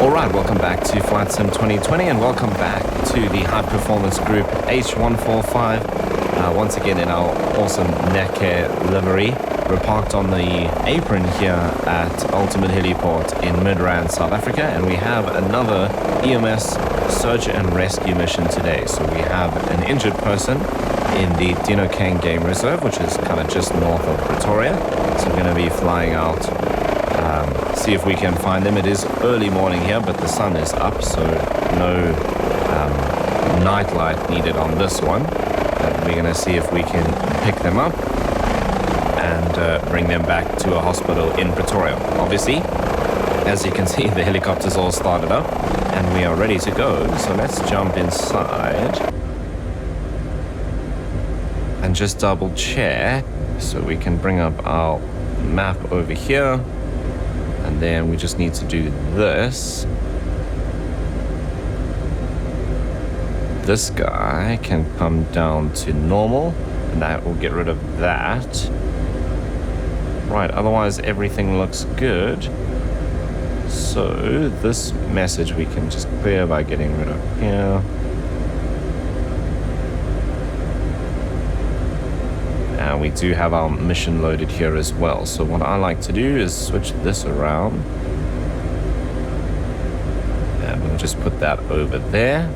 Alright, welcome back to Flight Sim 2020 and welcome back to the high performance group H145. Once again in our awesome neckhair livery. We're parked on the apron here at Ultimate Heliport in Midrand, South Africa, and we have another EMS search and rescue mission today. So we have an injured person in the Dino Kang Game Reserve, which is kind of just north of Pretoria. So we're going to be flying out, see if we can find them. It is early morning here, but the sun is up, so no night light needed on this one. We're going to see if we can pick them up and bring them back to a hospital in Pretoria. Obviously, as you can see, the helicopter's all started up and we are ready to go. So let's jump inside and just double check so we can bring up our map over here. And then we just need to do this. This guy can come down to normal, and that will get rid of that. Right, otherwise everything looks good. So this message we can just clear by getting rid of here. And we do have our mission loaded here as well. So what I like to do is switch this around. And we'll just put that over there.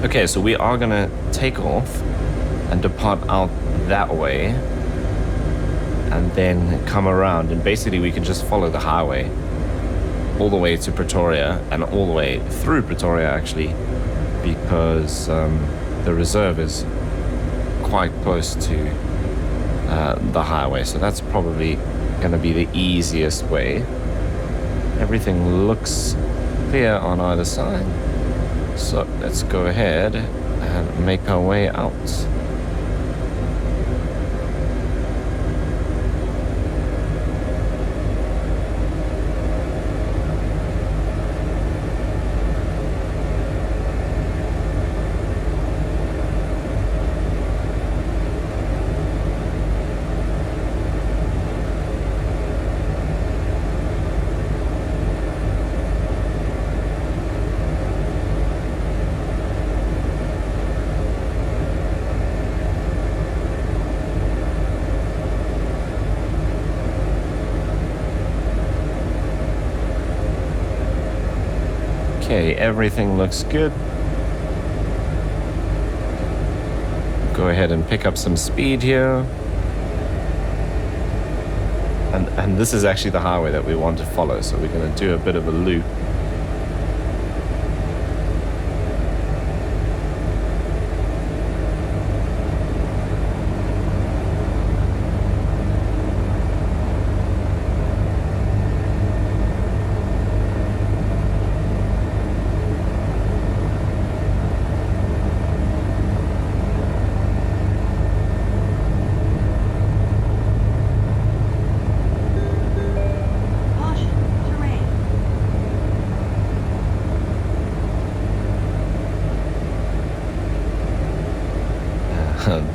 Okay, so we are gonna take off and depart out that way and then come around, and basically we can just follow the highway all the way to Pretoria and all the way through Pretoria actually, because the reserve is quite close to the highway, so that's probably gonna be the easiest way. Everything looks clear on either side. So let's go ahead and make our way out. Okay, everything looks good. Go ahead and pick up some speed here. And this is actually the highway that we want to follow, so we're going to do a bit of a loop.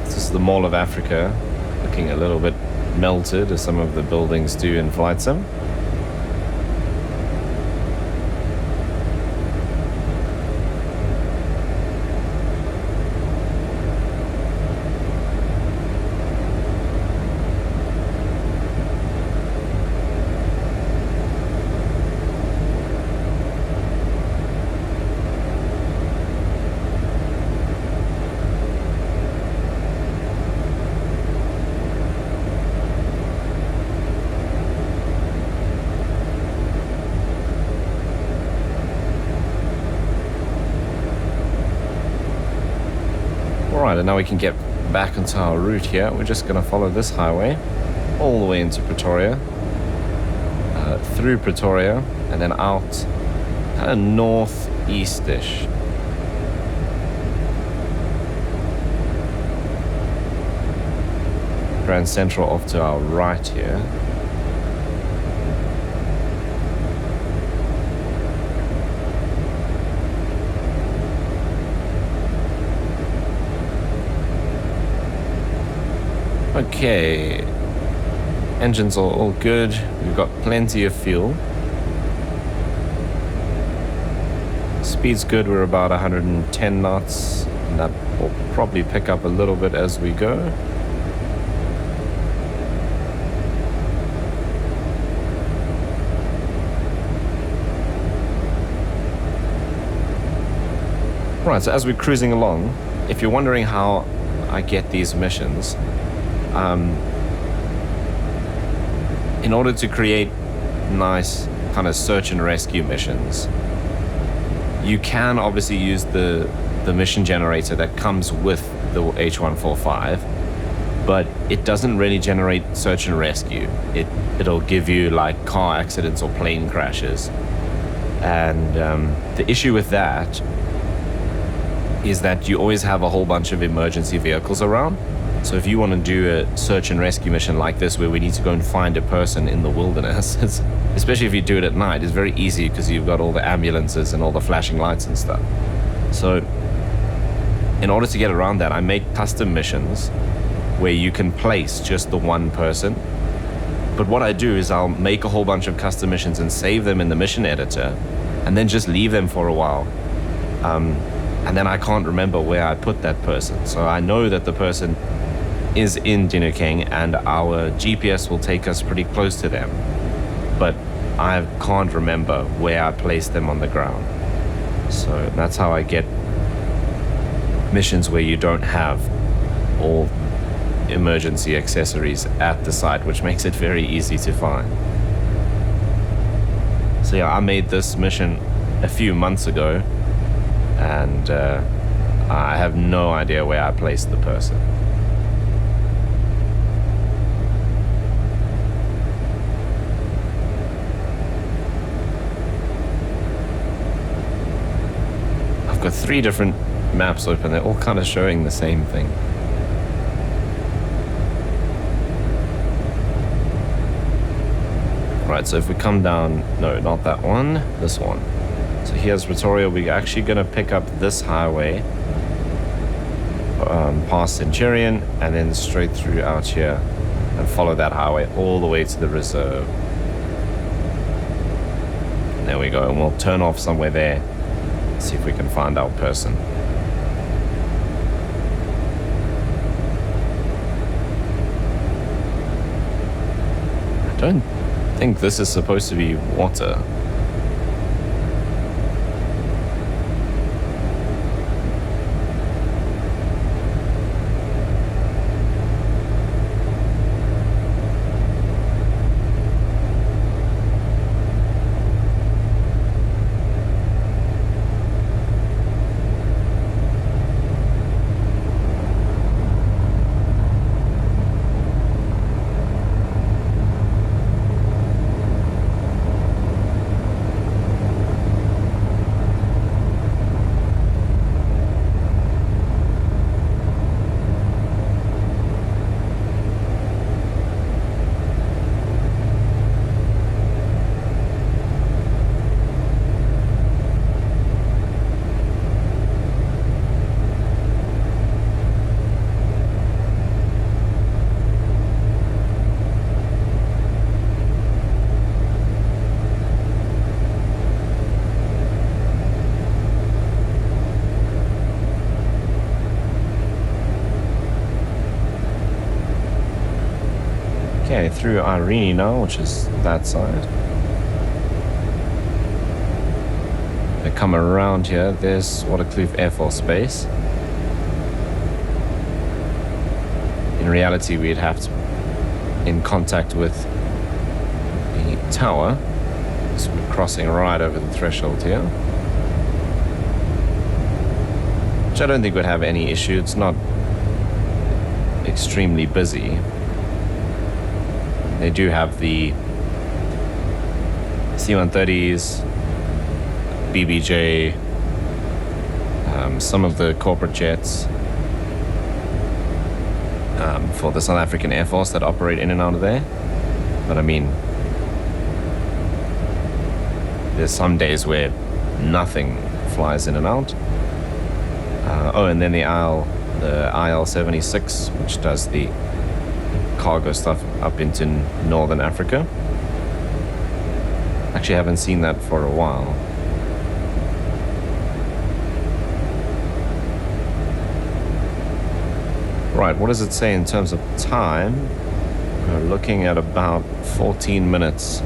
This is the Mall of Africa, looking a little bit melted as some of the buildings do in Flight Sim. Alright, and now we can get back onto our route here. We're just going to follow this highway all the way into Pretoria, through Pretoria, and then out kind of northeast-ish. Grand Central off to our right here. Okay, engines are all good. We've got plenty of fuel. Speed's good, we're about 110 knots, and that will probably pick up a little bit as we go. Right, so as we're cruising along, if you're wondering how I get these missions, in order to create nice kind of search and rescue missions, you can obviously use the mission generator that comes with the H145, but it doesn't really generate search and rescue. It'll give you like car accidents or plane crashes. And the issue with that is that you always have a whole bunch of emergency vehicles around. So if you want to do a search and rescue mission like this, where we need to go and find a person in the wilderness, especially if you do it at night, it's very easy because you've got all the ambulances and all the flashing lights and stuff. So in order to get around that, I make custom missions where you can place just the one person. But what I do is I'll make a whole bunch of custom missions and save them in the mission editor, and then just leave them for a while. And then I can't remember where I put that person. So I know that the person is in Dinukeng and our GPS will take us pretty close to them, but I can't remember where I placed them on the ground. So that's how I get missions where you don't have all emergency accessories at the site, which makes it very easy to find. So yeah, I made this mission a few months ago, and I have no idea where I placed the person. I've got 3 different maps open, they're all kind of showing the same thing. Right, so if we come down, no, not that one, this one. So here's Pretoria. We're actually going to pick up this highway past Centurion and then straight through out here and follow that highway all the way to the reserve. And there we go, and we'll turn off somewhere there, see if we can find our person. I don't think this is supposed to be water. Okay, through Irene now, which is that side. They come around here, there's Waterkloof Air Force Base. In reality, we'd have to in contact with the tower, so we're crossing right over the threshold here. Which I don't think would have any issue, it's not extremely busy. They do have the C-130s, BBJ, some of the corporate jets for the South African Air Force that operate in and out of there. But I mean, there's some days where nothing flies in and out. Oh, and then the IL-76, which does the cargo stuff up into northern Africa. Actually, haven't seen that for a while. Right, what does it say in terms of time? We're looking at about 14 minutes.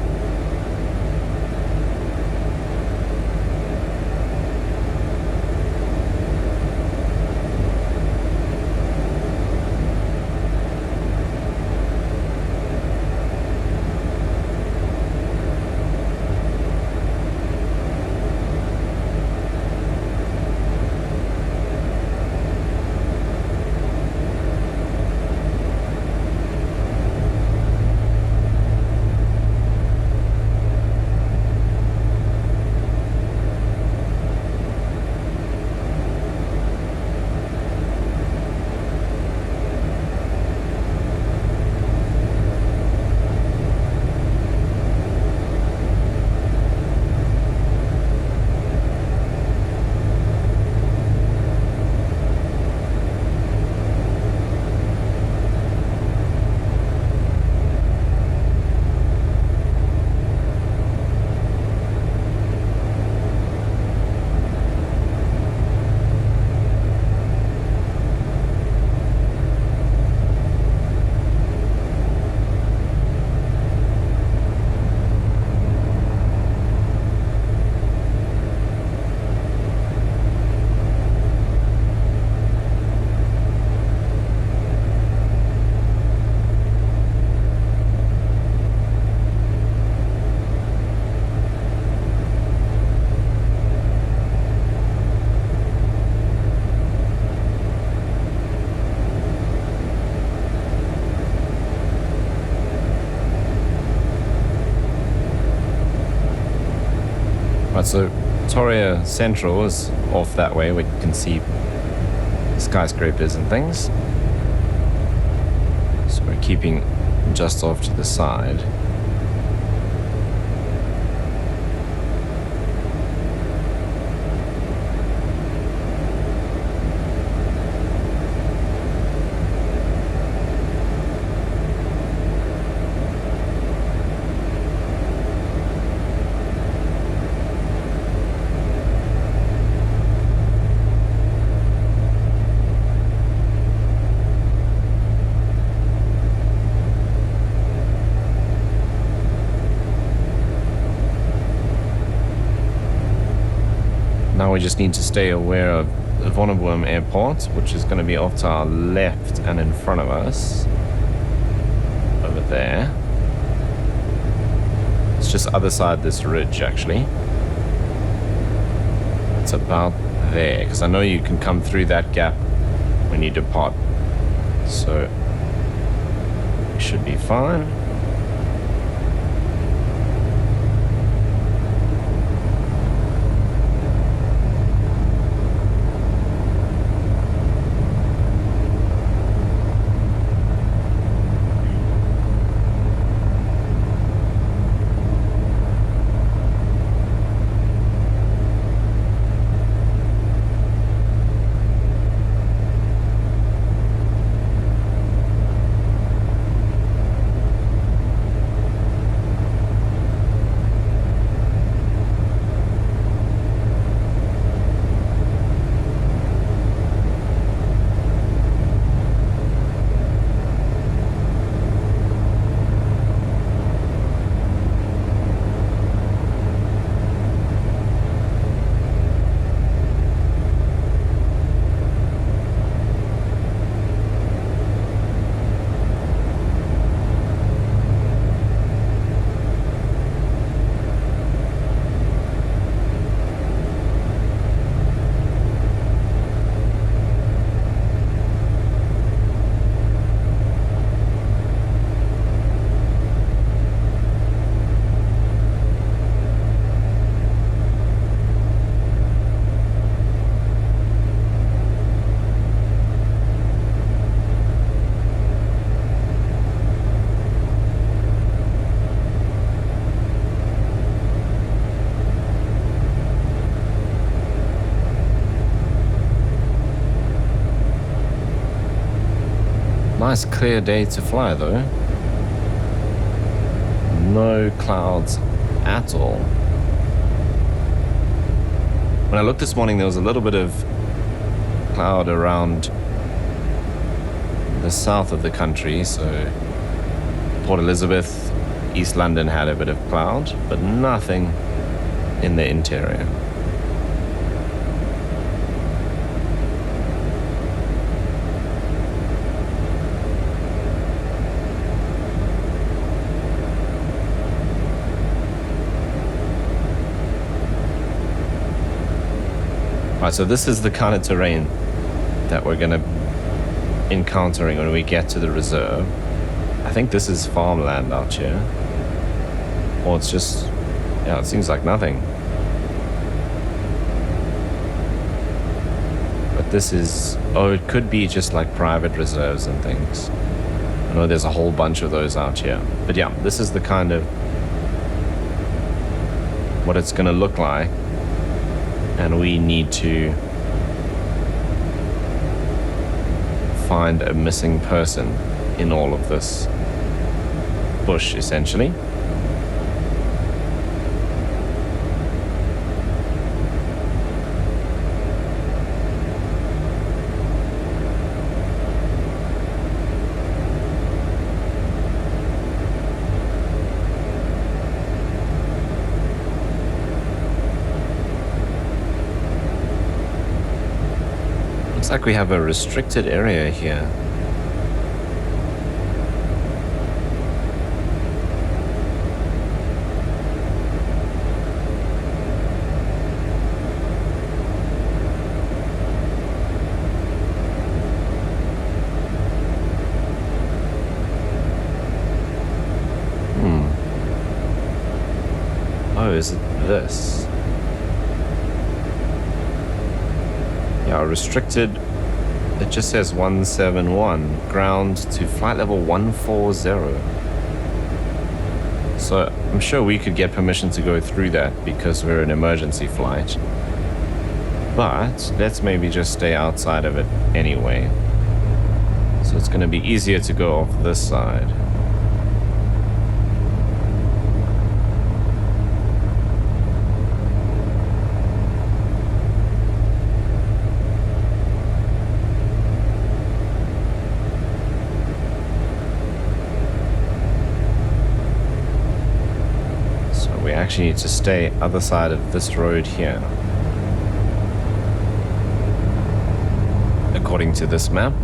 Right, so Pretoria Central is off that way where you can see skyscrapers and things. So we're keeping just off to the side. Now we just need to stay aware of the Vonneboom Airport, which is going to be off to our left and in front of us. Over there. It's just other side this ridge, actually. It's about there, because I know you can come through that gap when you depart. So, we should be fine. Nice clear day to fly though. No clouds at all. When I looked this morning, there was a little bit of cloud around the south of the country, so Port Elizabeth, East London had a bit of cloud, but nothing in the interior. Alright, so this is the kind of terrain that we're going to be encountering when we get to the reserve. I think this is farmland out here. Or it's just, yeah, it seems like nothing. But this is, oh, it could be just like private reserves and things. I know there's a whole bunch of those out here. But yeah, this is the kind of what it's going to look like. And we need to find a missing person in all of this bush, essentially. Looks like we have a restricted area here. Oh, is it this? Yeah, restricted. It just says 171, ground to flight level 140. So I'm sure we could get permission to go through that because we're an emergency flight. But let's maybe just stay outside of it anyway. So it's going to be easier to go off this side. Actually need to stay other side of this road here, according to this map.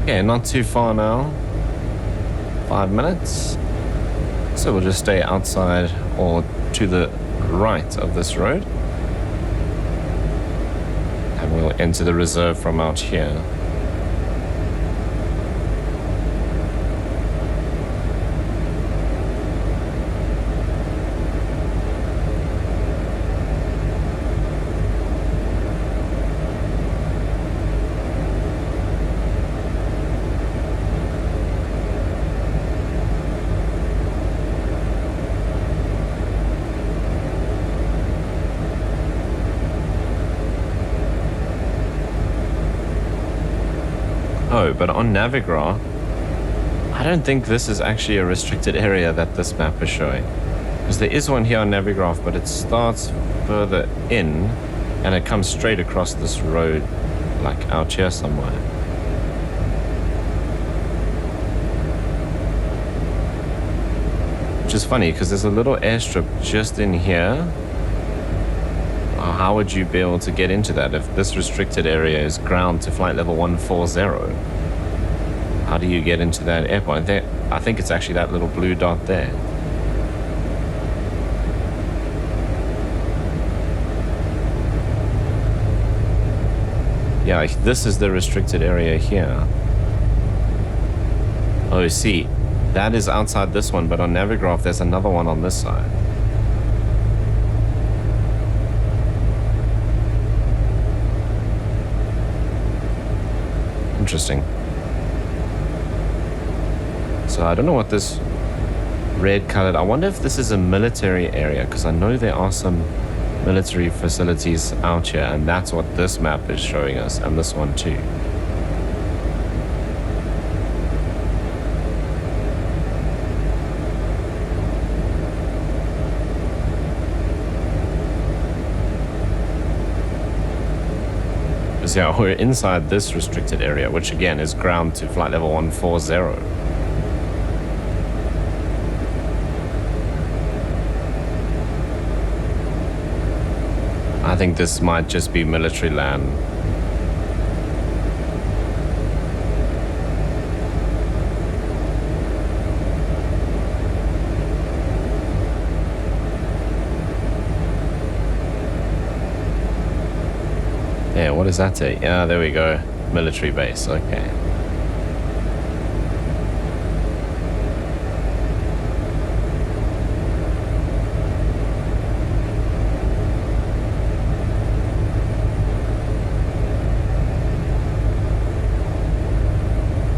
Okay, not too far now. 5 minutes. So we'll just stay outside or to the right of this road. And we'll enter the reserve from out here. Oh, but on Navigraph, I don't think this is actually a restricted area that this map is showing. Because there is one here on Navigraph, but it starts further in, and it comes straight across this road, like out here somewhere. Which is funny, because there's a little airstrip just in here. How would you be able to get into that if this restricted area is ground to flight level 140? How do you get into that airport? I think it's actually that little blue dot there. Yeah, this is the restricted area here. Oh, see, that is outside this one, but on Navigraph there's another one on this side. Interesting. So I don't know what this red colored, I wonder if this is a military area, because I know there are some military facilities out here, and that's what this map is showing us, and this one too. So yeah, we're inside this restricted area, which again is ground to flight level 140. I think this might just be military land. Yeah, what does that say? Yeah, there we go. Military base, okay.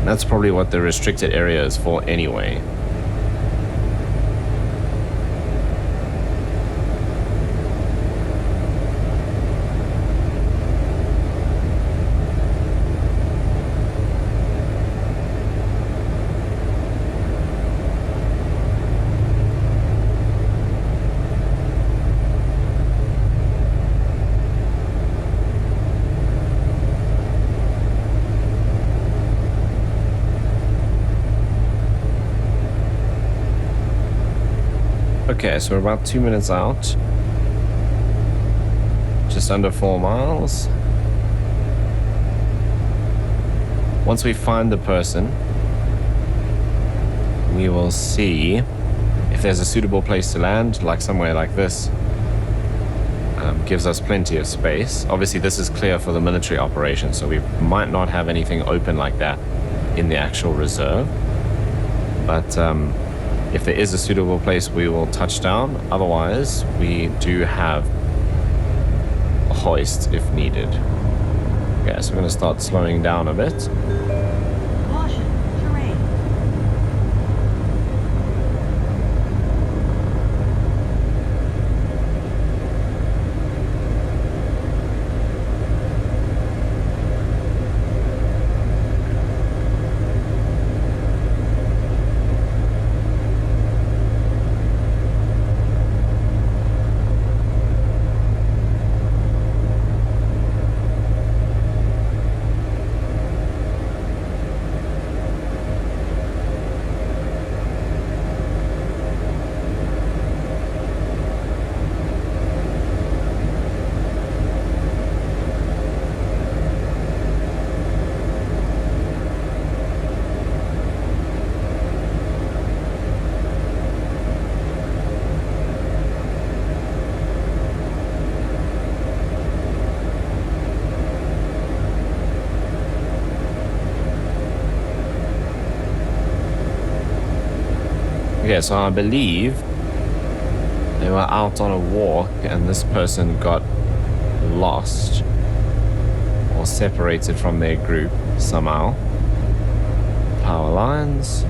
That's probably what the restricted area is for anyway. Okay, so we're about 2 minutes out. Just under 4 miles. Once we find the person, we will see if there's a suitable place to land, like somewhere like this. Gives us plenty of space. Obviously, this is clear for the military operation, so we might not have anything open like that in the actual reserve. But if there is a suitable place, we will touch down. Otherwise, we do have a hoist if needed. Okay, so we're going to start slowing down a bit. Caution, terrain. Okay, so I believe they were out on a walk and this person got lost or separated from their group somehow. Power lines.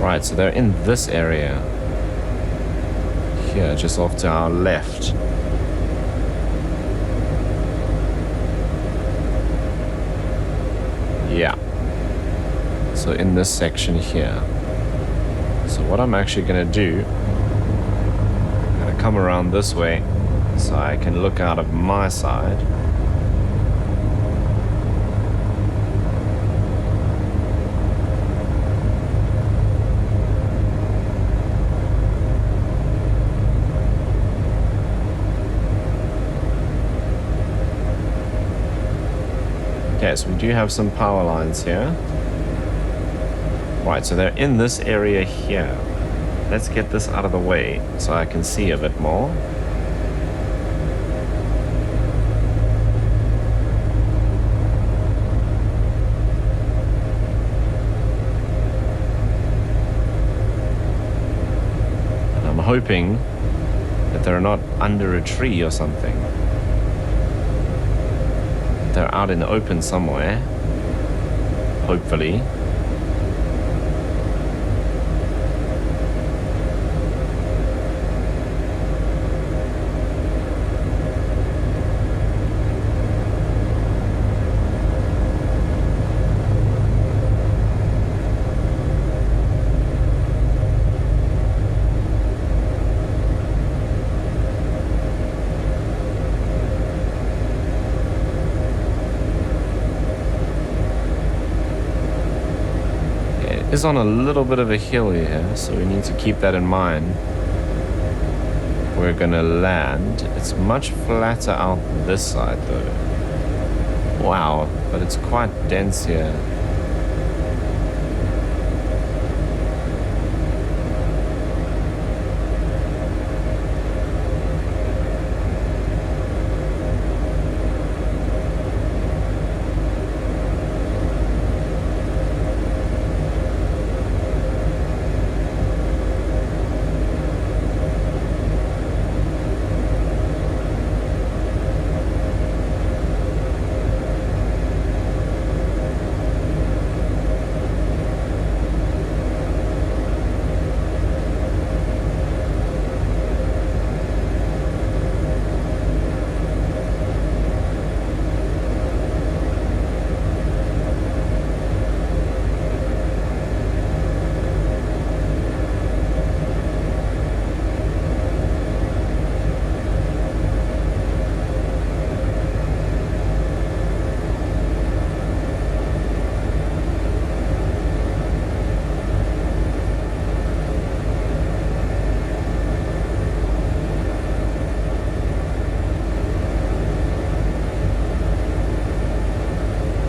Right, so they're in this area here, just off to our left. Yeah, so in this section here. So what I'm actually going to do, I'm going to come around this way so I can look out of my side. Okay, so we do have some power lines here. Right, so they're in this area here. Let's get this out of the way so I can see a bit more. And I'm hoping that they're not under a tree or something. They're out in the open somewhere, hopefully. Is on a little bit of a hill here, so we need to keep that in mind. We're gonna land. It's much flatter out this side though. Wow, but it's quite dense here.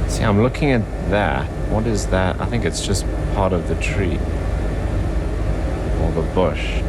See, I'm looking at that. What is that? I think it's just part of the tree or the bush.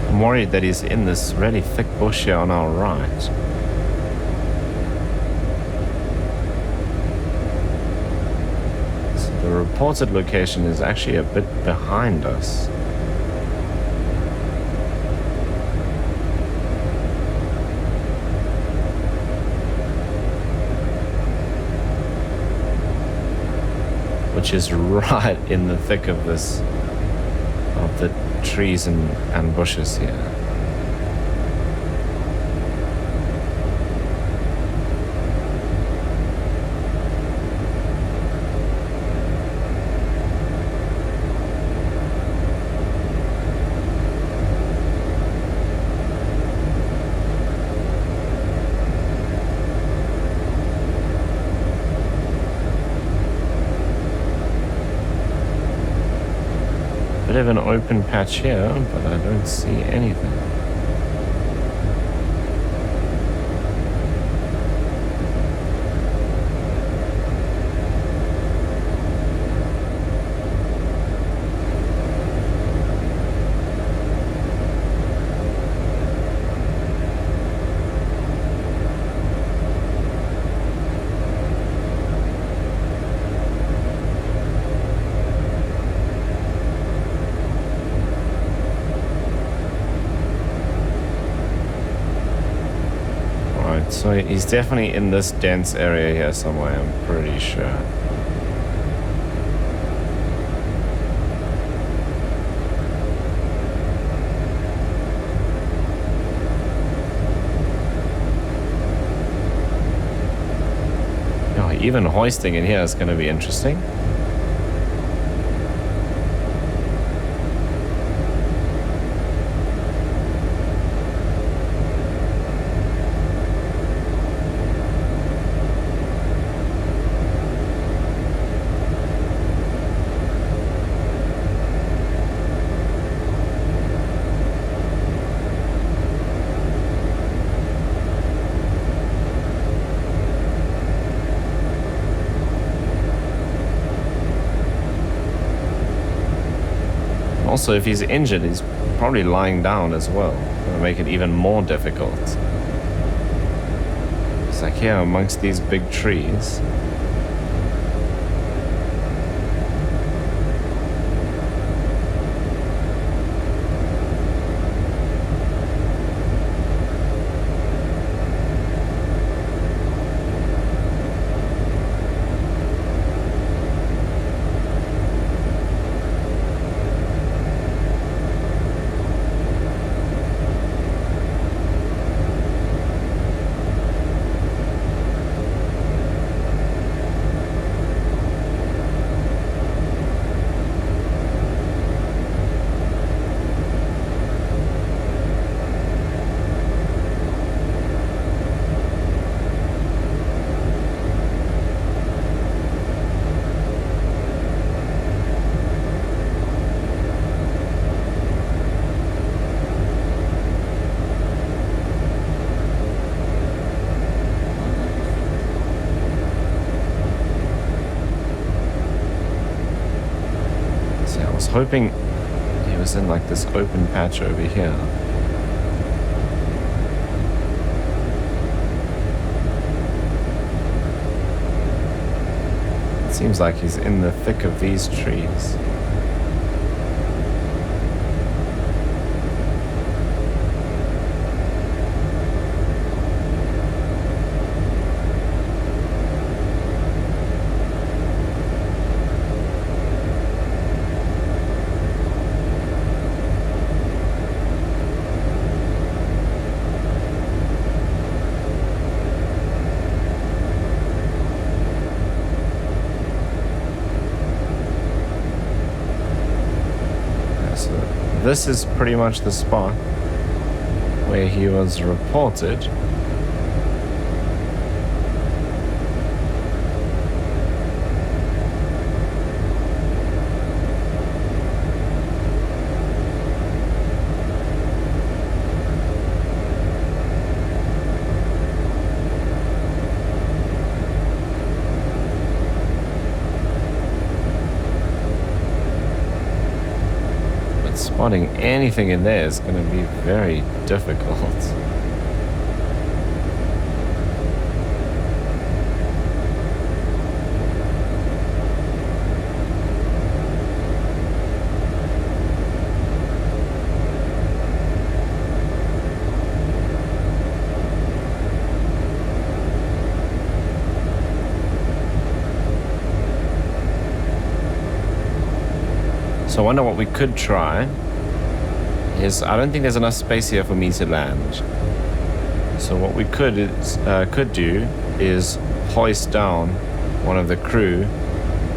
I'm worried that he's in this really thick bush here on our right. So the reported location is actually a bit behind us. Which is right in the thick of this, of the trees and bushes here. Bit of an open patch here, but I don't see anything. So he's definitely in this dense area here somewhere, I'm pretty sure. Oh, even hoisting in here is going to be interesting. Also, if he's injured, he's probably lying down as well. It'll make it even more difficult. It's like here amongst these big trees. Hoping he was in like this open patch over here. It seems like he's in the thick of these trees. This is pretty much the spot where he was reported. Spotting anything in there is going to be very difficult. So I wonder what we could try. I don't think there's enough space here for me to land. So what we could do is hoist down one of the crew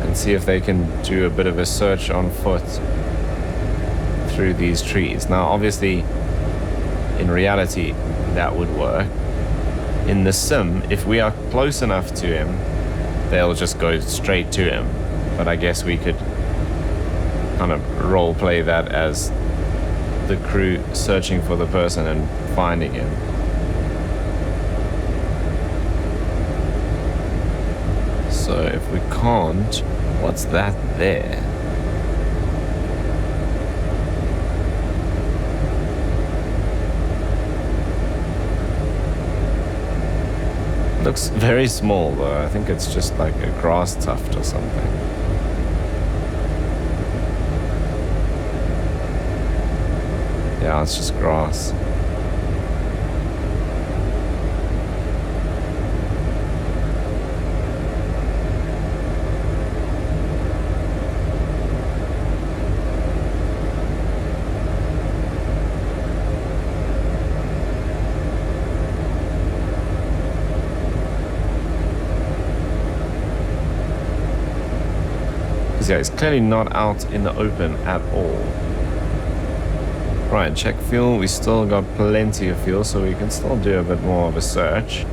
and see if they can do a bit of a search on foot through these trees. Now, obviously, in reality, that would work. In the sim, if we are close enough to him, they'll just go straight to him. But I guess we could kind of role play that as the crew searching for the person and finding him. So if we can't, what's that there? Looks very small though. I think it's just like a grass tuft or something. Yeah, it's just grass. Yeah, it's clearly not out in the open at all. Right, check fuel. We still got plenty of fuel, so we can still do a bit more of a search.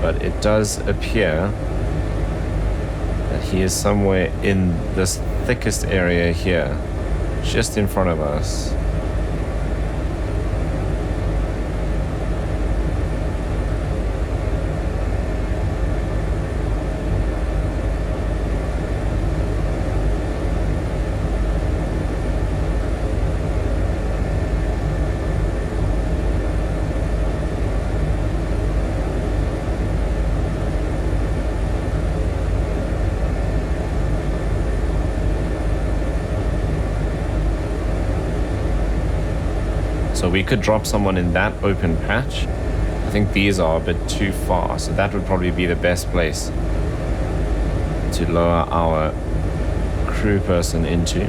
But it does appear that he is somewhere in this thickest area here, just in front of us. So we could drop someone in that open patch. I think these are a bit too far, so that would probably be the best place to lower our crew person into.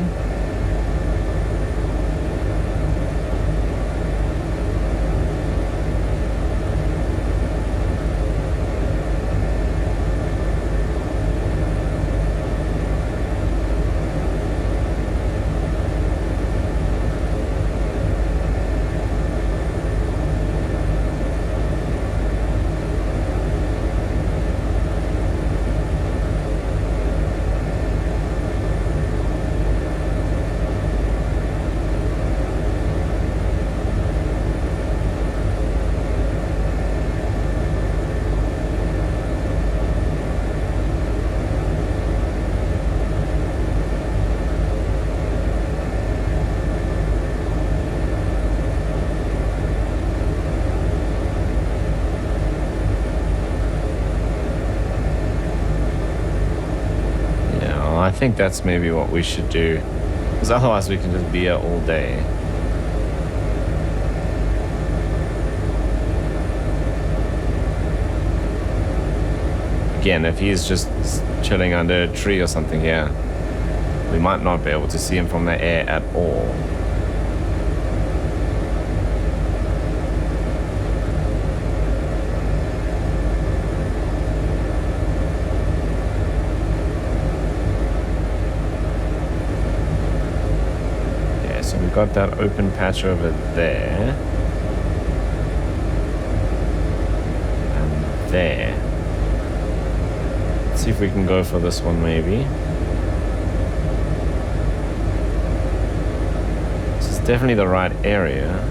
I think that's maybe what we should do, because otherwise we can just be here all day. Again, if he's just chilling under a tree or something here, we might not be able to see him from the air at all. Got that open patch over there and there. Let's see if we can go for this one maybe. This is definitely the right area.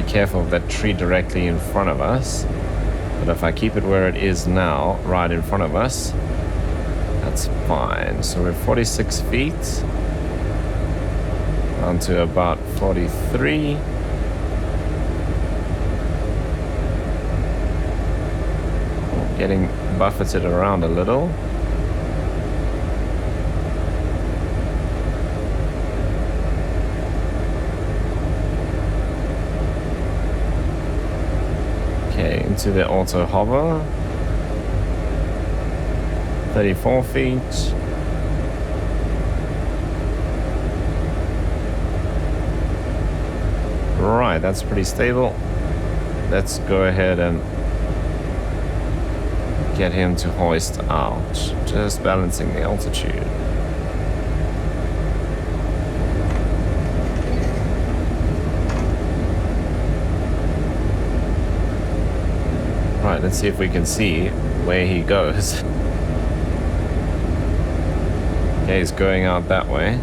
Careful of that tree directly in front of us, but if I keep it where it is now, right in front of us, that's fine. So we're 46 feet down to about 43. Getting buffeted around a little. Okay, into the auto hover. 34 feet. Right, that's pretty stable. Let's go ahead and get him to hoist out. Just balancing the altitude. Right, let's see if we can see where he goes. Okay, he's going out that way.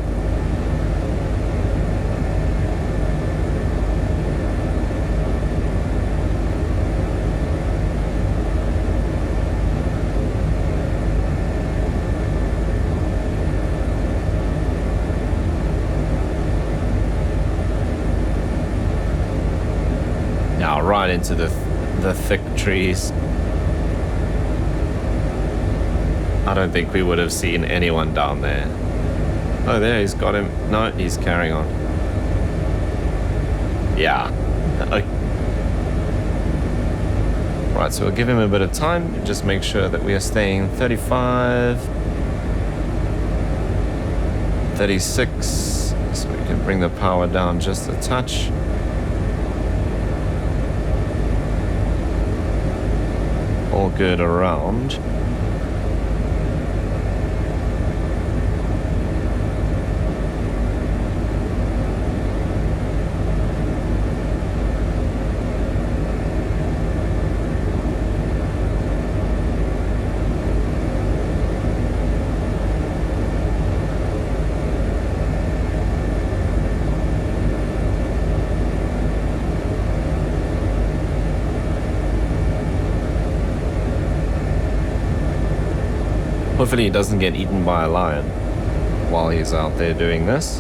Now, right into the thick trees. I don't think we would have seen anyone down there. Oh, there, he's got him. No, he's carrying on. Yeah. Right, so we'll give him a bit of time. Just make sure that we are staying 35, 36, so we can bring the power down just a touch. All good around. Hopefully he doesn't get eaten by a lion while he's out there doing this.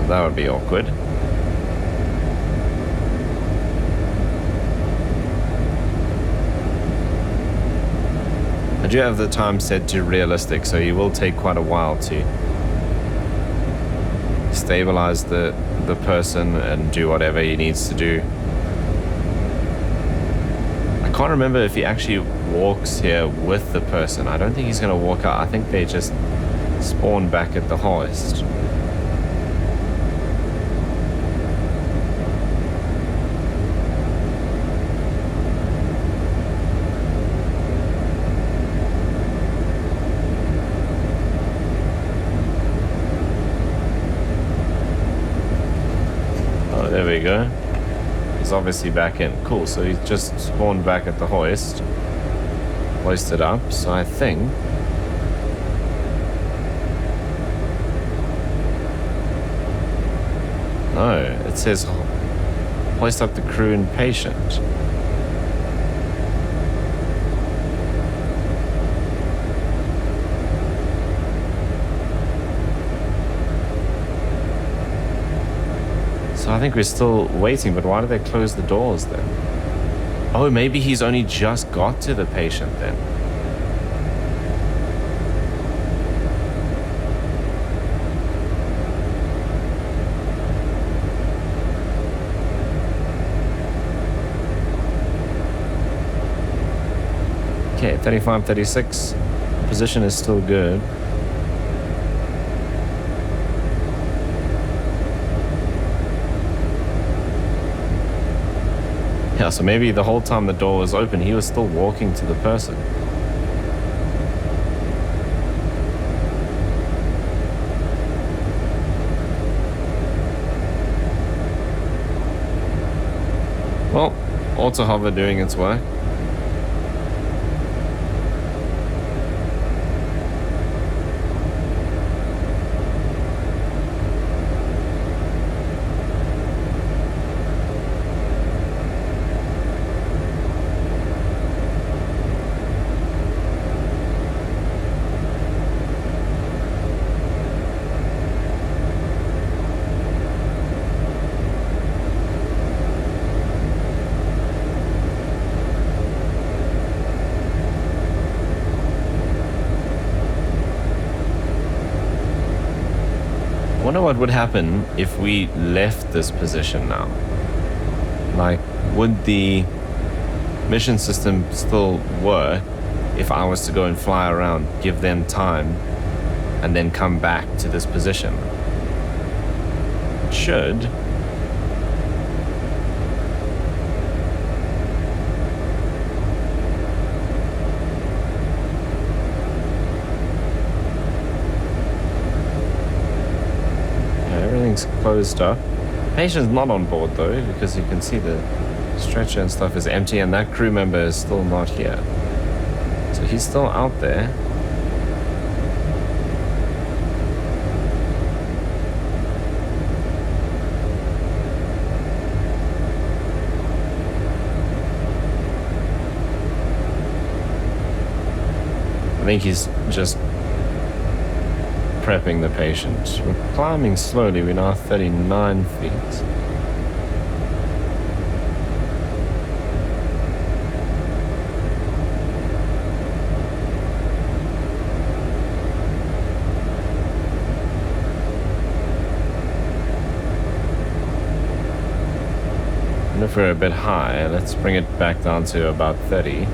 That would be awkward. I do have the time set to realistic, so he will take quite a while to stabilize the person and do whatever he needs to do. I can't remember if he actually walks here with the person. I don't think he's going to walk out. I think they just spawn back at the hoist. Oh, there we go. He's obviously back in. Cool, so he's just spawned back at the hoist. Hoisted up, so I think no, it says hoist up the crew and patient. So I think we're still waiting, but why do they close the doors then? Oh, maybe he's only just got to the patient then. Okay, 35, 36. Position is still good. Yeah, so maybe the whole time the door was open, he was still walking to the person. Well, auto hover doing its work. wonder what would happen if we left this position now. Like, would the mission system still work if I was to go and fly around, give them time, and then come back to this position? It should. Everything's closed up. Patient's not on board though, because you can see the stretcher and stuff is empty, and that crew member is still not here. So he's still out there. I think he's just prepping the patient. We're climbing slowly. We're now 39 feet. And if we're a bit high, let's bring it back down to about 30.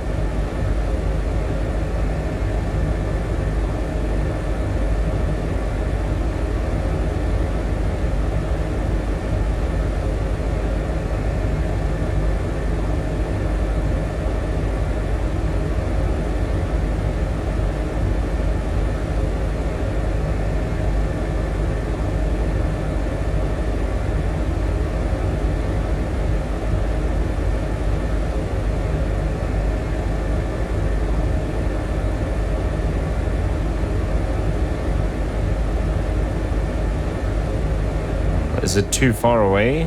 Is it too far away?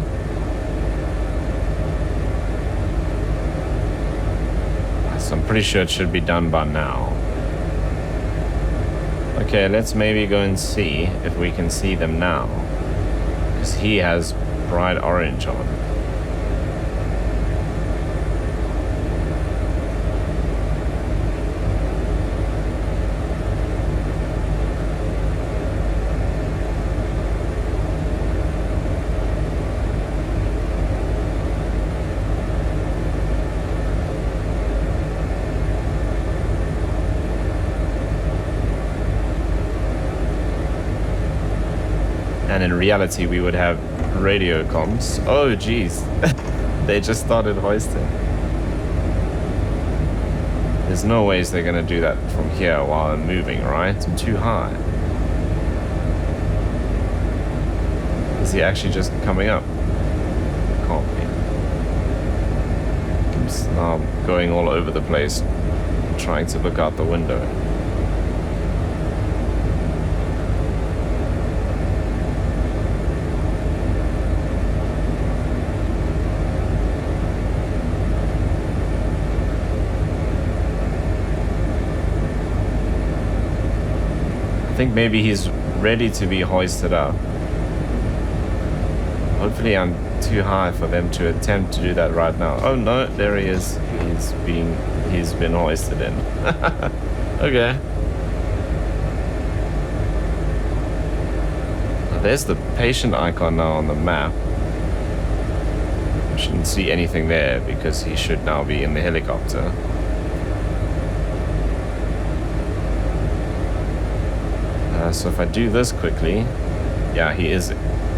So I'm pretty sure it should be done by now. Okay, let's maybe go and see if we can see them now. Because he has bright orange on. And in reality, we would have radio comms. Oh, geez. They just started hoisting. There's no ways they're going to do that from here while I'm moving, right? I'm too high. Is he actually just coming up? Can't be. I'm just now going all over the place, trying to look out the window. I think maybe he's ready to be hoisted up. Hopefully I'm too high for them to attempt to do that right now. Oh no, there he is. He's been hoisted in. Okay. There's the patient icon now on the map. Shouldn't see anything there because he should now be in the helicopter. So if I do this quickly, yeah, he is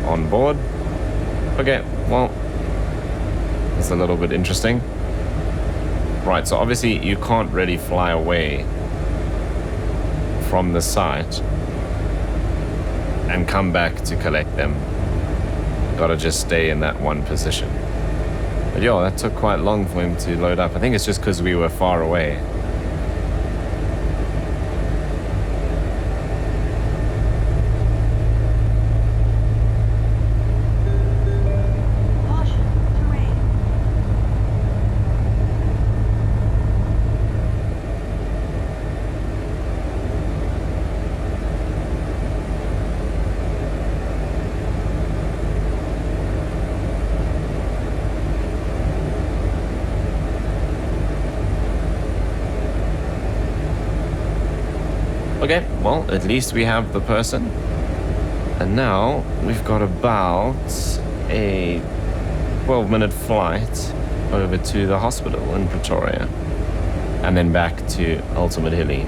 on board. Okay, well, that's a little bit interesting. Right, so obviously you can't really fly away from the site and come back to collect them. Gotta just stay in that one position. But yo, that took quite long for him to load up. I think it's just because we were far away. Okay, well, at least we have the person. And now we've got about a 12-minute flight over to the hospital in Pretoria and then back to Ultimate Hilly.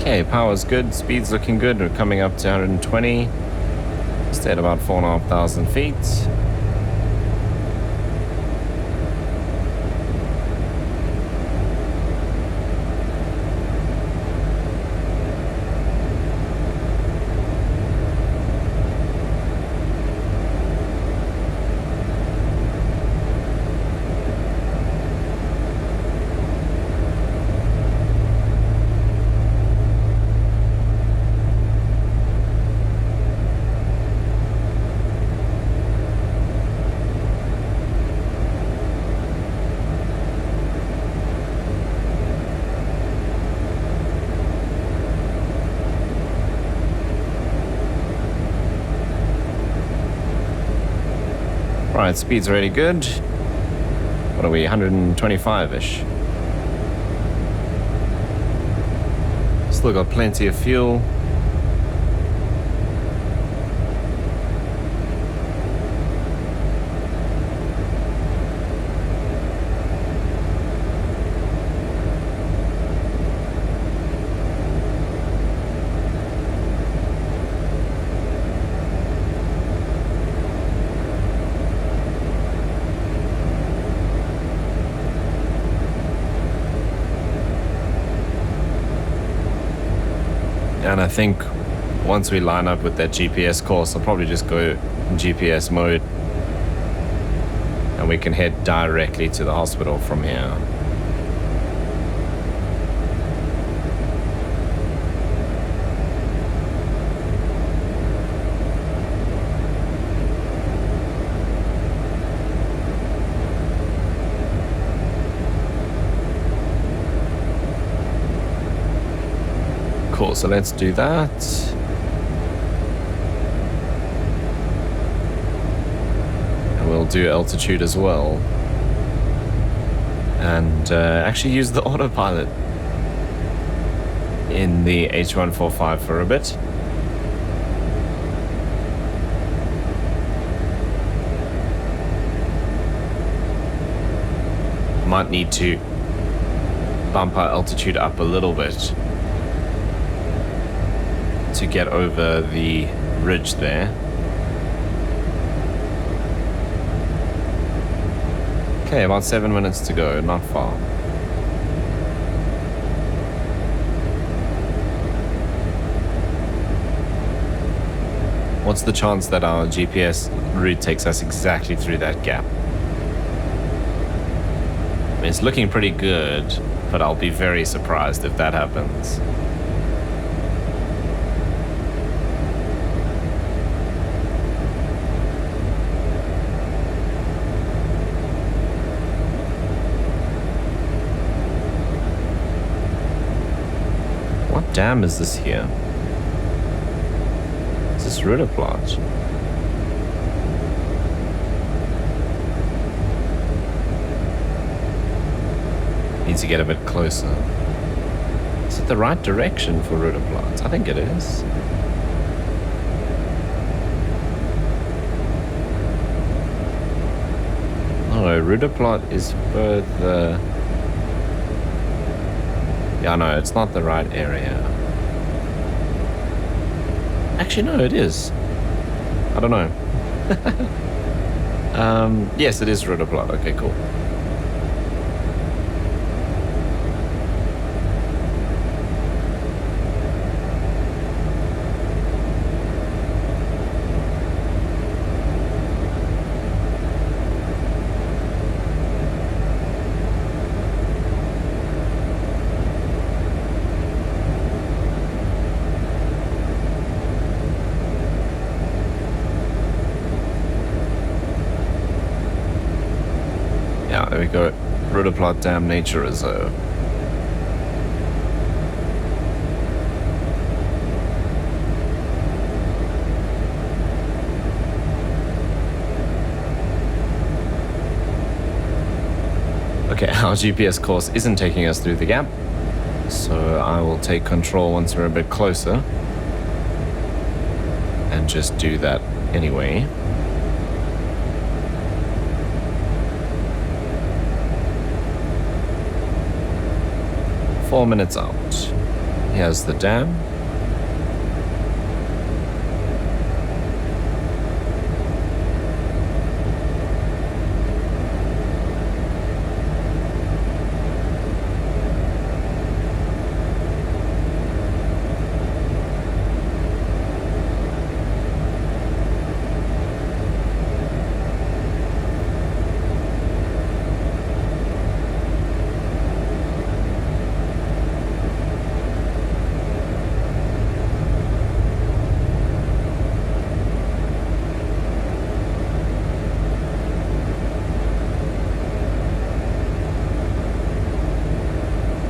Okay, power's good, speed's looking good. We're coming up to 120. Stay at about 4,500 feet. Right, speed's really good. What are we, 125-ish? Still got plenty of fuel. And I think once we line up with that GPS course, I'll probably just go in GPS mode and we can head directly to the hospital from here. Cool, so let's do that. And we'll do altitude as well. And actually use the autopilot in the H145 for a bit. Might need to bump our altitude up a little bit to get over the ridge there. Okay, about 7 minutes to go, not far. What's the chance that our GPS route takes us exactly through that gap? I mean, it's looking pretty good, but I'll be very surprised if that happens. What dam is this here? Is this Rudderplaat? Need to get a bit closer. Is it the right direction for Rudderplaat? I think it is. No, Rudderplaat is further. Yeah, no, it's not the right area. Actually, no, it is. I don't know. Yes, it is Rudderplaat. Okay, cool. Rudderplot Dam Nature Reserve. Okay, our GPS course isn't taking us through the gap, so I will take control once we're a bit closer and just do that anyway. Four minutes out. Here's the dam.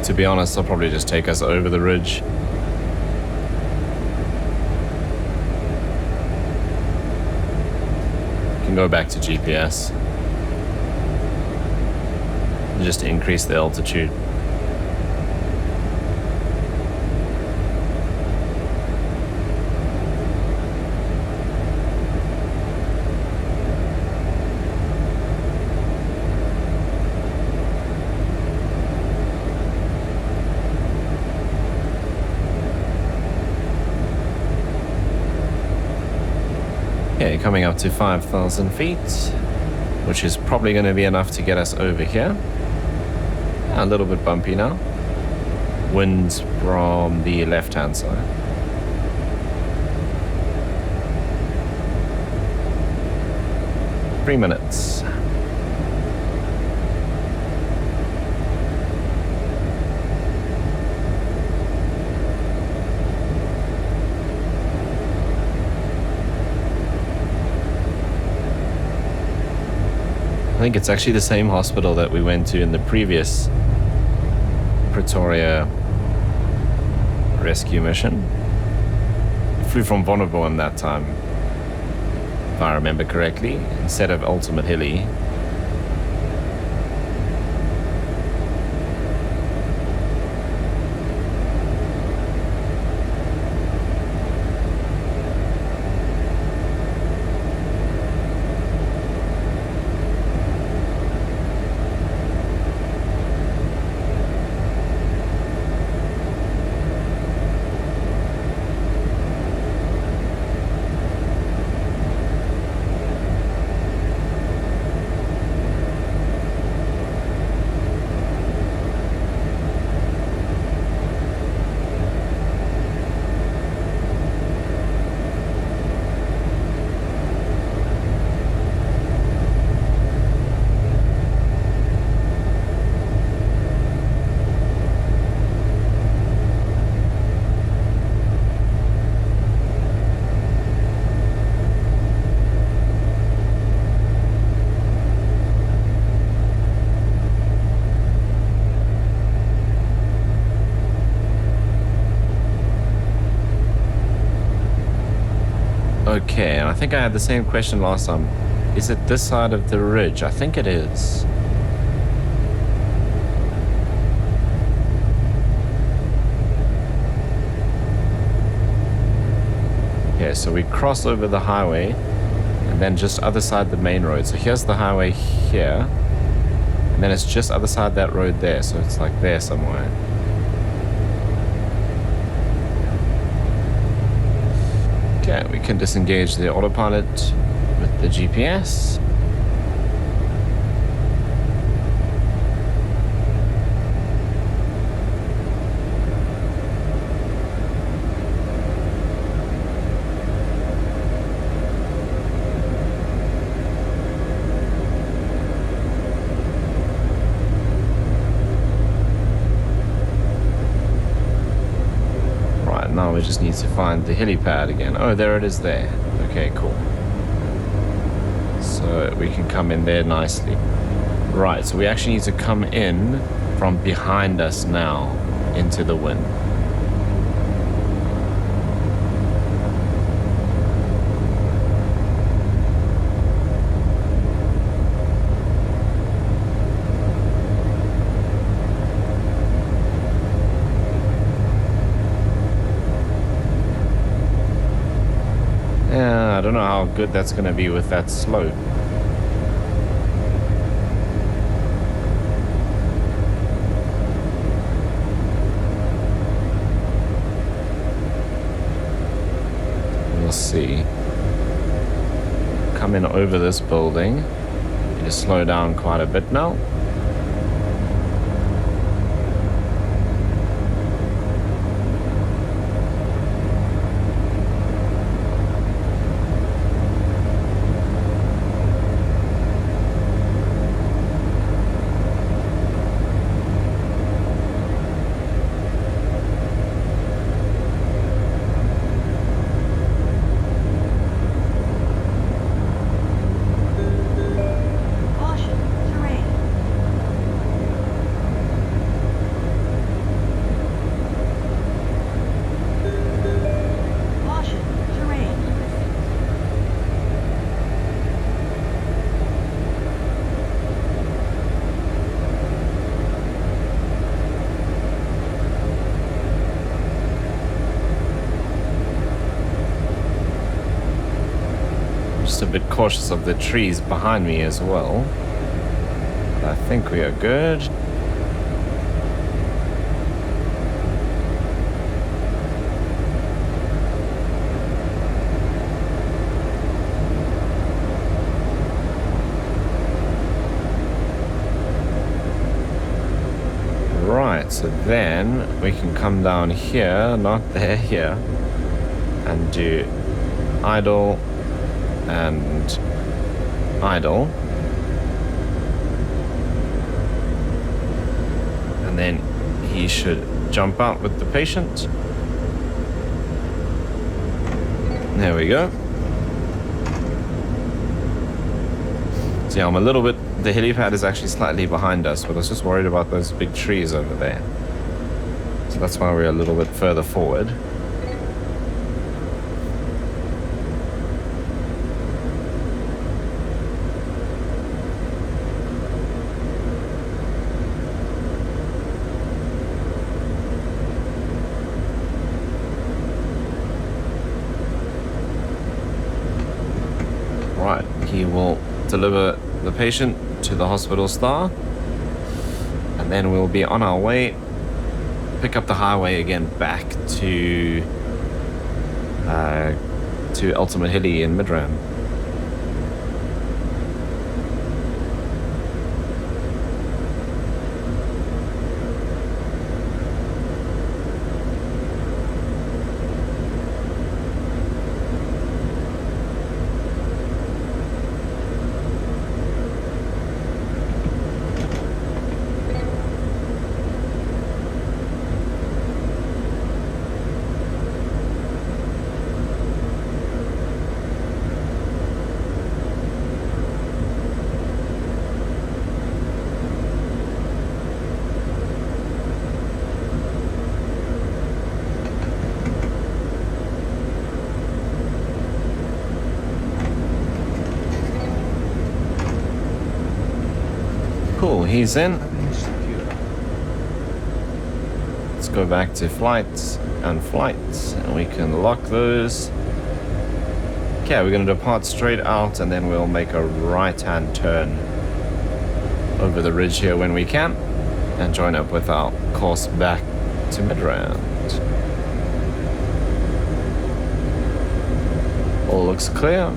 To be honest, I'll probably just take us over the ridge. Can go back to GPS. And just increase the altitude. Okay, coming up to 5,000 feet, which is probably going to be enough to get us over here. A little bit bumpy now. Winds from the left-hand side. Three minutes. I think it's actually the same hospital that we went to in the previous Pretoria rescue mission. We flew from Vonneborn that time, if I remember correctly, instead of Ultimate Hilly. Okay, and I think I had the same question last time. Is it this side of the ridge? I think it is. Okay, so we cross over the highway and then just other side the main road. So here's the highway here, and then it's just other side that road there. So it's like there somewhere. Okay, we can disengage the autopilot with the GPS. Now we just need to find the helipad again. Oh, there it is there. Okay, cool. So we can come in there nicely. Right, so we actually need to come in from behind us now into the wind. Yeah, I don't know how good that's going to be with that slope. We'll see. Come in over this building. You just slow down quite a bit now. A bit cautious of the trees behind me as well. But I think we are good. Right, so then we can come down here, not there, here, and do idle and idle, and then he should jump out with the patient. There we go. So yeah, I'm a little bit, the helipad is actually slightly behind us, but I was just worried about those big trees over there. So that's why we're a little bit further forward. He will deliver the patient to the hospital star, and then we'll be on our way, pick up the highway again back to Ultimate Hilly in Midrand. Cool, he's in. Let's go back to flights, and we can lock those. Okay, we're going to depart straight out, and then we'll make a right-hand turn over the ridge here when we can, and join up with our course back to Midrand. All looks clear.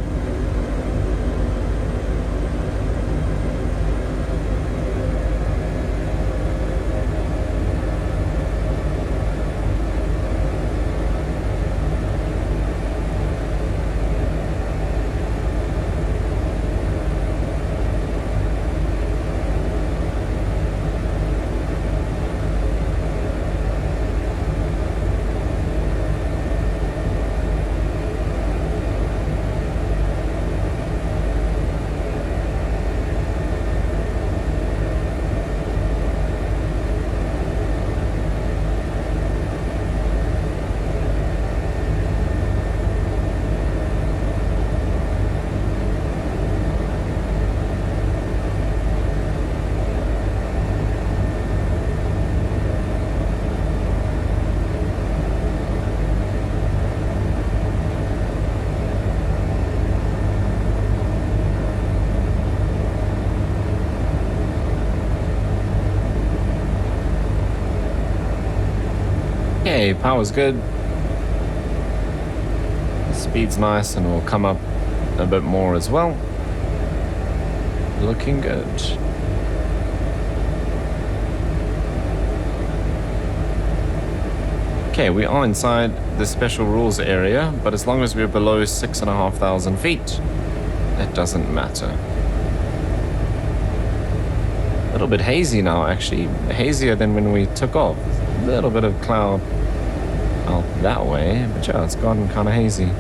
Okay, power's good. Speed's nice, and we'll come up a bit more as well. Looking good. Okay, we are inside the special rules area, but as long as we're below 6,500 feet, it doesn't matter. A little bit hazy now, actually. Hazier than when we took off. A little bit of cloud out that way, but yeah, it's gotten kind of hazy.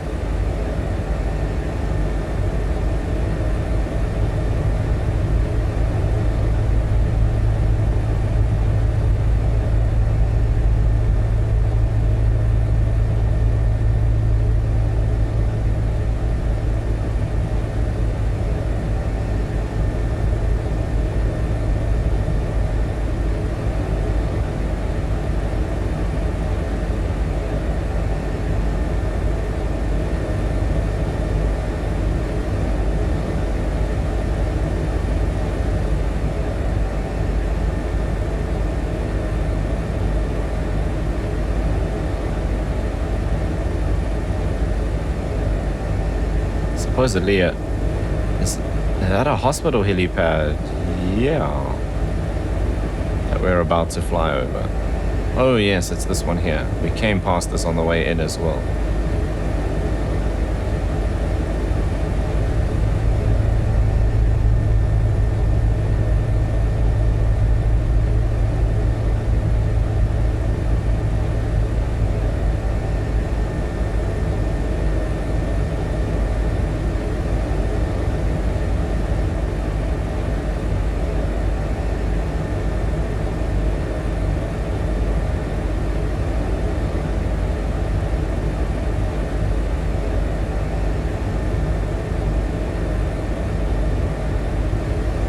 Supposedly, is that a hospital helipad? Yeah. That we're about to fly over. Oh yes, it's this one here. We came past this on the way in as well.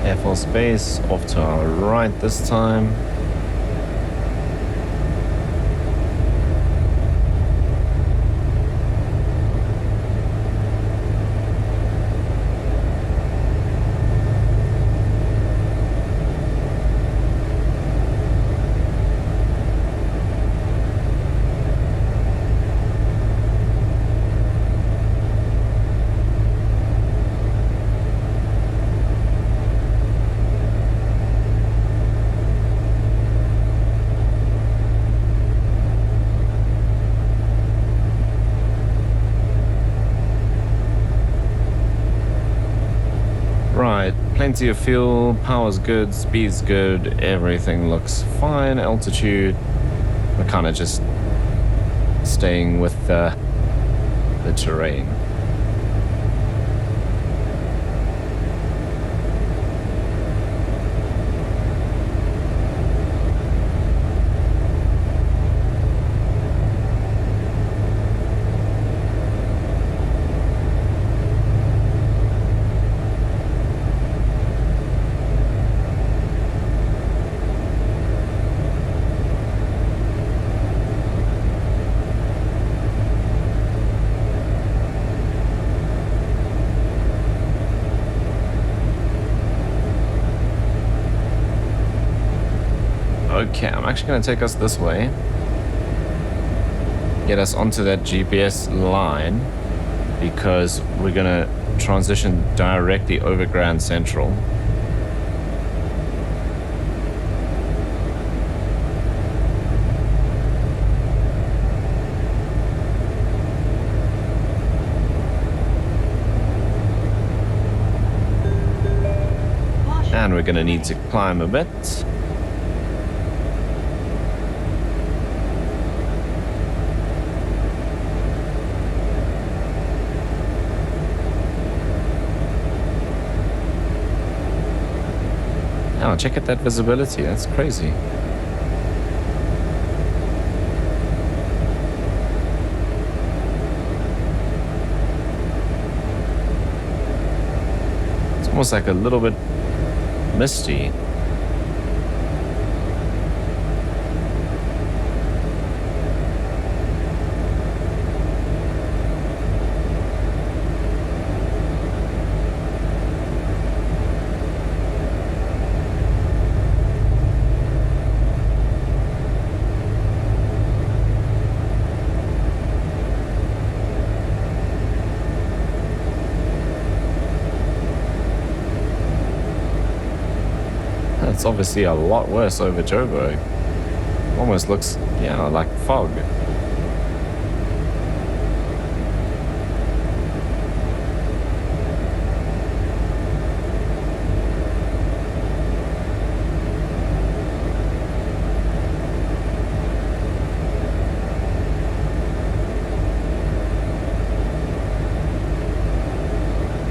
Air Force Base, off to our right this time. Plenty of fuel, power's good, speed's good, everything looks fine. Altitude, we're kind of just staying with the terrain. Okay, I'm actually going to take us this way. Get us onto that GPS line because we're going to transition directly over Grand Central. And we're going to need to climb a bit. Oh, check out that visibility. That's crazy. It's almost like a little bit misty. it's obviously a lot worse over Joburg. Almost looks, yeah, like fog.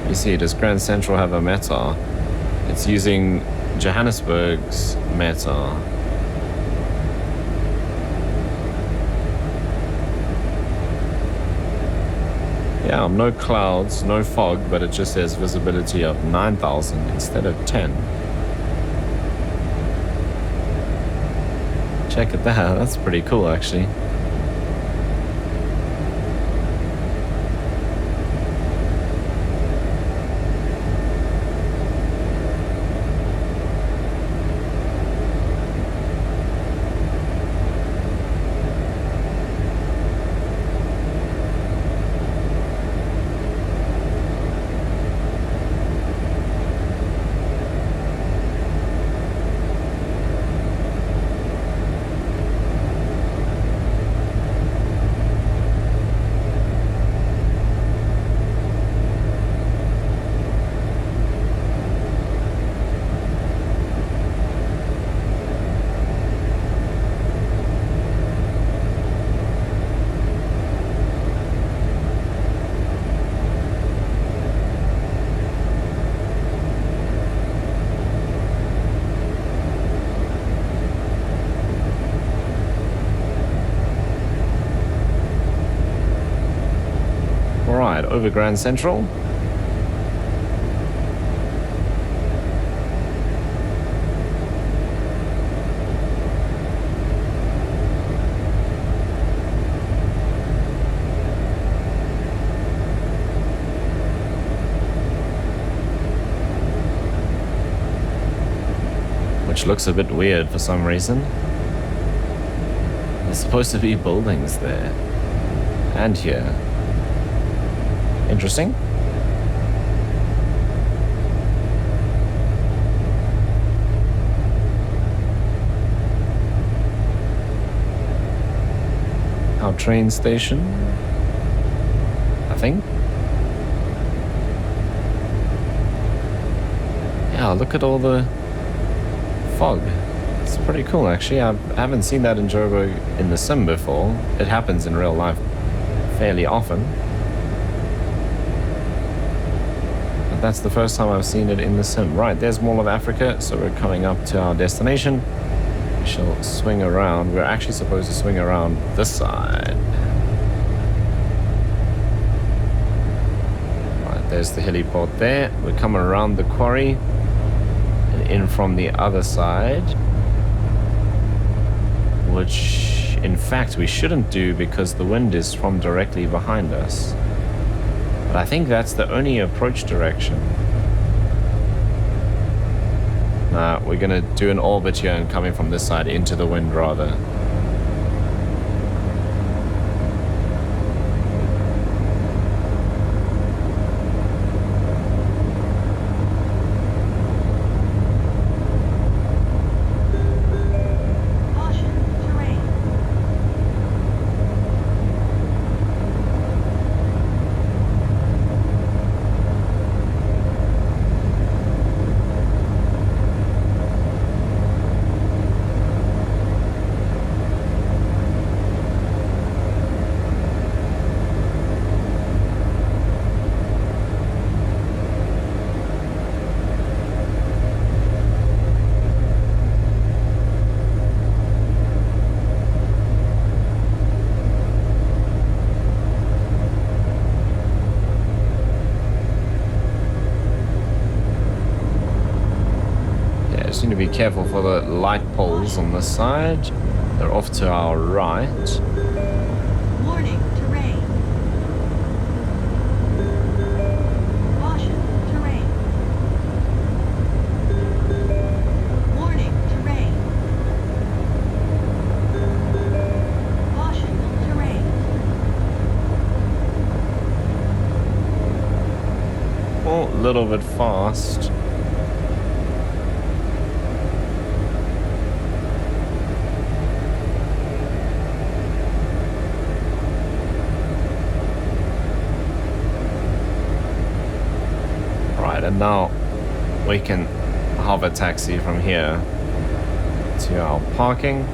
You see, does Grand Central have a METAR? It's using Johannesburg's METAR. Yeah, no clouds, no fog, but it just says visibility of 9,000 instead of 10. Check at that, that's pretty cool actually. Alright, over Grand Central. Which looks a bit weird for some reason. There's supposed to be buildings there. And here. Interesting. Our train station, I think. Yeah, look at all the fog. It's pretty cool actually. I haven't seen that in Joburg in the sim before. It happens in real life fairly often. That's the first time I've seen it in the sim. Right, there's Mall of Africa, so we're coming up to our destination. We shall swing around. We're actually supposed to swing around this side. Right, there's the heliport there. We're coming around the quarry and in from the other side, which in fact we shouldn't do because the wind is from directly behind us. But I think that's the only approach direction. Nah, we're gonna do an orbit here and coming from this side into the wind rather. Need to be careful for the light poles on this side. They're off to our right. Warning, terrain. Caution, terrain. Warning, terrain. Caution, terrain. Oh, a little bit fast. and now we can hover taxi from here to our parking.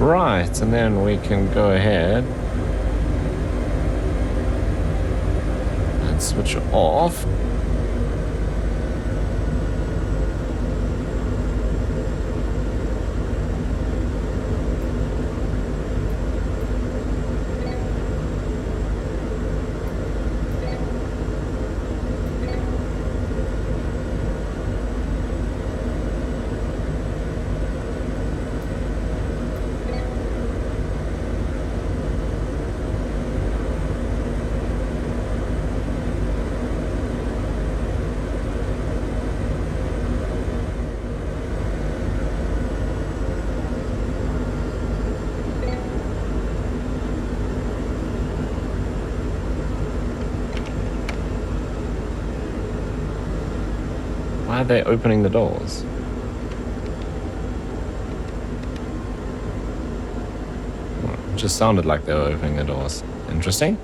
Right, and then we can go ahead and switch off. Why are they opening the doors? Well, it just sounded like they were opening the doors. Interesting.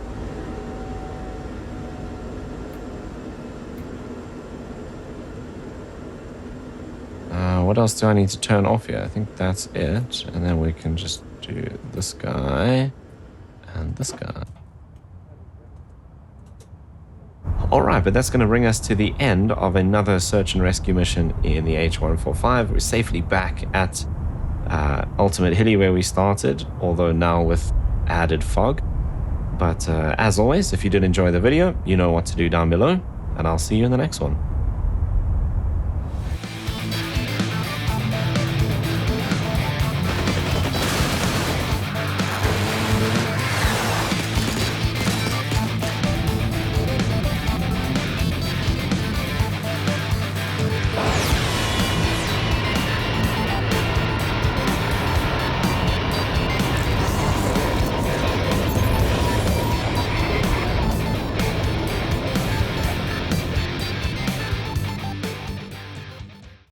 What else do I need to turn off here? I think that's it. And then we can just do this guy and this guy. Alright, but that's going to bring us to the end of another search and rescue mission in the H145. We're safely back at Ultimate Hilly where we started, although now with added fog. But as always, if you did enjoy the video, you know what to do down below, and I'll see you in the next one.